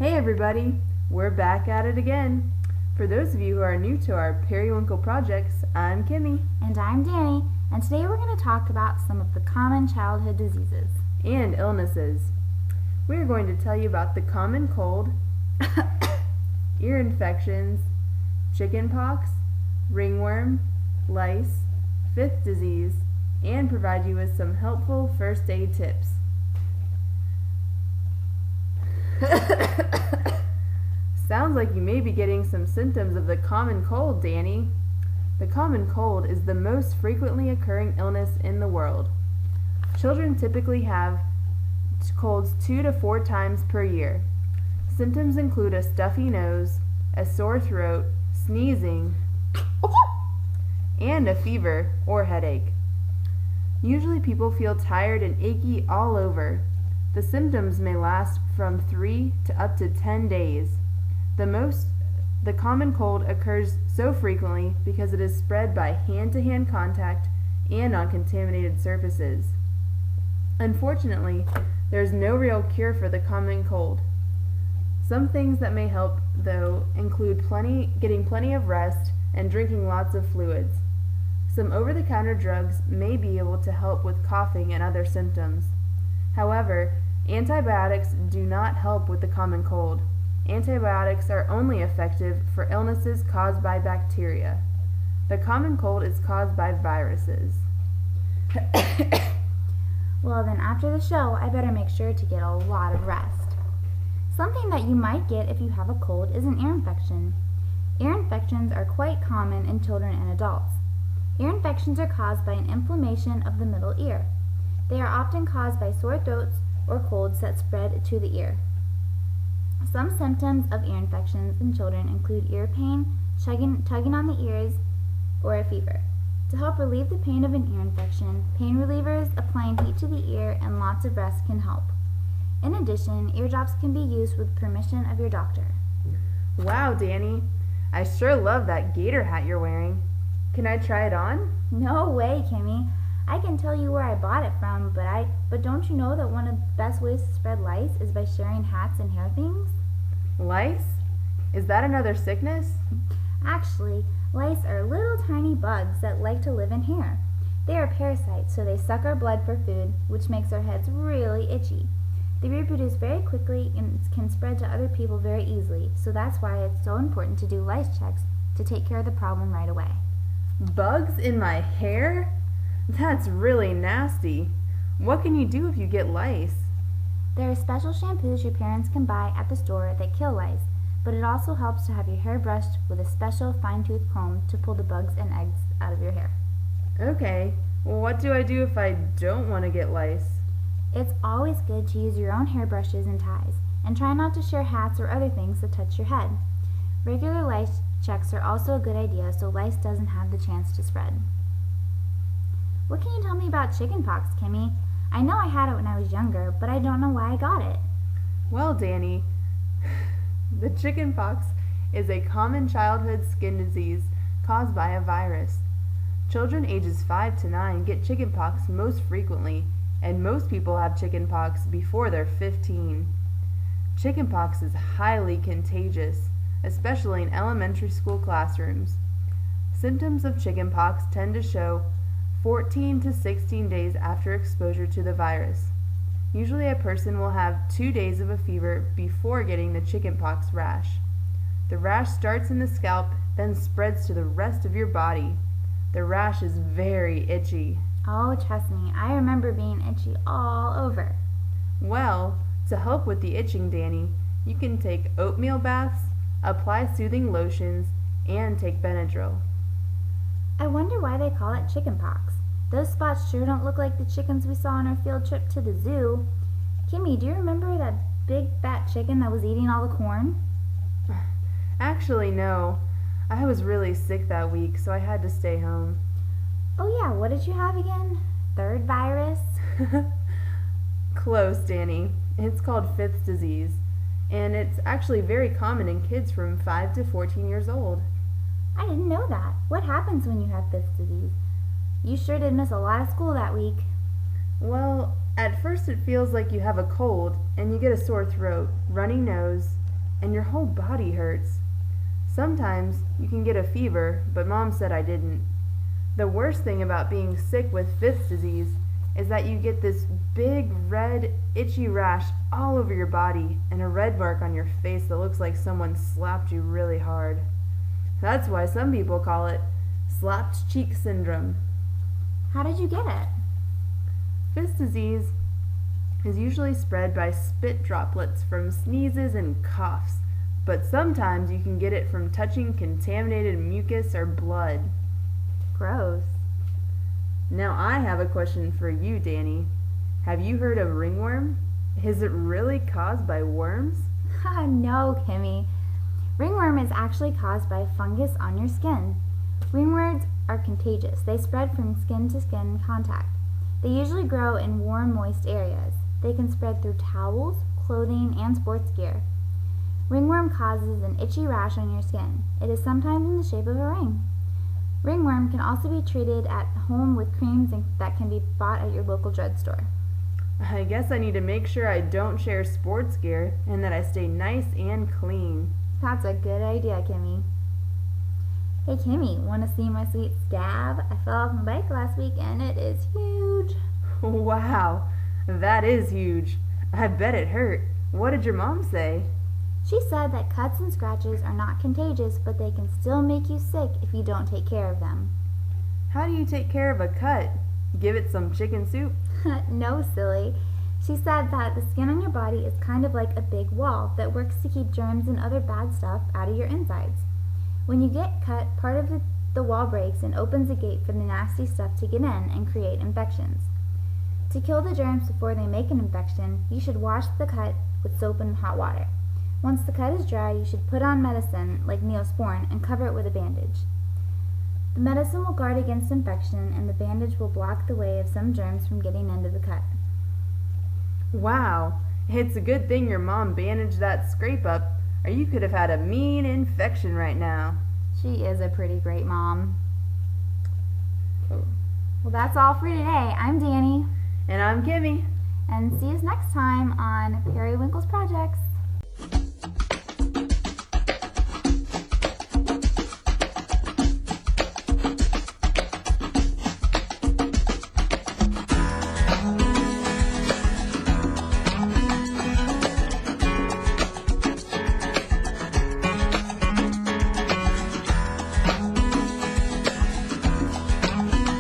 Hey everybody, we're back at it again. For those of you who are new to our Periwinkle projects, I'm Kimmy. And I'm Danny, and today we're going to talk about some of the common childhood diseases. And illnesses. We are going to tell you about the common cold, ear infections, chickenpox, ringworm, lice, fifth disease, and provide you with some helpful first aid tips. Sounds like you may be getting some symptoms of the common cold, Danny. The common cold is the most frequently occurring illness in the world. Children typically have colds 2 to 4 times per year. Symptoms include a stuffy nose, a sore throat, sneezing, and a fever or headache. Usually people feel tired and achy all over. The symptoms may last from 3 to up to 10 days. The common cold occurs so frequently because it is spread by hand-to-hand contact and on contaminated surfaces. Unfortunately, there is no real cure for the common cold. Some things that may help, though, include getting plenty of rest and drinking lots of fluids. Some over-the-counter drugs may be able to help with coughing and other symptoms. However, antibiotics do not help with the common cold. Antibiotics are only effective for illnesses caused by bacteria. The common cold is caused by viruses. Well, then after the show, I better make sure to get a lot of rest. Something that you might get if you have a cold is an ear infection. Ear infections are quite common in children and adults. Ear infections are caused by an inflammation of the middle ear. They are often caused by sore throats or colds that spread to the ear. Some symptoms of ear infections in children include ear pain, tugging on the ears, or a fever. To help relieve the pain of an ear infection, pain relievers, applying heat to the ear, and lots of rest can help. In addition, eardrops can be used with permission of your doctor. Wow, Danny, I sure love that gator hat you're wearing. Can I try it on? No way, Kimmy. I can tell you where I bought it from, but don't you know that one of the best ways to spread lice is by sharing hats and hair things? Lice? Is that another sickness? Actually, lice are little tiny bugs that like to live in hair. They are parasites, so they suck our blood for food, which makes our heads really itchy. They reproduce very quickly and can spread to other people very easily, so that's why it's so important to do lice checks to take care of the problem right away. Bugs in my hair? That's really nasty. What can you do if you get lice? There are special shampoos your parents can buy at the store that kill lice, but it also helps to have your hair brushed with a special fine-tooth comb to pull the bugs and eggs out of your hair. Okay, well, what do I do if I don't want to get lice? It's always good to use your own hairbrushes and ties, and try not to share hats or other things that touch your head. Regular lice checks are also a good idea so lice doesn't have the chance to spread. What can you tell me about chickenpox, Kimmy? I know I had it when I was younger, but I don't know why I got it. Well, Danny, the chickenpox is a common childhood skin disease caused by a virus. Children ages 5 to 9 get chickenpox most frequently, and most people have chickenpox before they're 15. Chickenpox is highly contagious, especially in elementary school classrooms. Symptoms of chickenpox tend to show 14 to 16 days after exposure to the virus. Usually a person will have 2 days of a fever before getting the chickenpox rash. The rash starts in the scalp, then spreads to the rest of your body. The rash is very itchy. Oh, trust me, I remember being itchy all over. Well, to help with the itching, Danny, you can take oatmeal baths, apply soothing lotions, and take Benadryl. I wonder why they call it chickenpox. Those spots sure don't look like the chickens we saw on our field trip to the zoo. Kimmy, do you remember that big fat chicken that was eating all the corn? Actually, no. I was really sick that week, so I had to stay home. Oh yeah, what did you have again? Third virus? Close, Danny. It's called fifth disease, and it's actually very common in kids from 5 to 14 years old. I didn't know that. What happens when you have fifth disease? You sure did miss a lot of school that week. Well, at first it feels like you have a cold and you get a sore throat, runny nose, and your whole body hurts. Sometimes you can get a fever, but Mom said I didn't. The worst thing about being sick with Fifth disease is that you get this big red itchy rash all over your body and a red mark on your face that looks like someone slapped you really hard. That's why some people call it slapped cheek syndrome. How did you get it? Fifth disease is usually spread by spit droplets from sneezes and coughs, but sometimes you can get it from touching contaminated mucus or blood. Gross. Now I have a question for you, Danny. Have you heard of ringworm? Is it really caused by worms? No, Kimmy. Ringworm is actually caused by fungus on your skin. Ringworms are contagious. They spread from skin to skin contact. They usually grow in warm, moist areas. They can spread through towels, clothing, and sports gear. Ringworm causes an itchy rash on your skin. It is sometimes in the shape of a ring. Ringworm can also be treated at home with creams that can be bought at your local drugstore. I guess I need to make sure I don't share sports gear and that I stay nice and clean. That's a good idea, Kimmy. Hey Kimmy, want to see my sweet scab? I fell off my bike last week and it is huge. Wow, that is huge. I bet it hurt. What did your mom say? She said that cuts and scratches are not contagious, but they can still make you sick if you don't take care of them. How do you take care of a cut? Give it some chicken soup? No, silly. She said that the skin on your body is kind of like a big wall that works to keep germs and other bad stuff out of your insides. When you get cut, part of the wall breaks and opens a gate for the nasty stuff to get in and create infections. To kill the germs before they make an infection, you should wash the cut with soap and hot water. Once the cut is dry, you should put on medicine like Neosporin and cover it with a bandage. The medicine will guard against infection, and the bandage will block the way of some germs from getting into the cut. Wow, it's a good thing your mom bandaged that scrape up, or you could have had a mean infection right now. She is a pretty great mom. Well, that's all for today. I'm Danny. And I'm Kimmy. And see us next time on Periwinkle's Projects.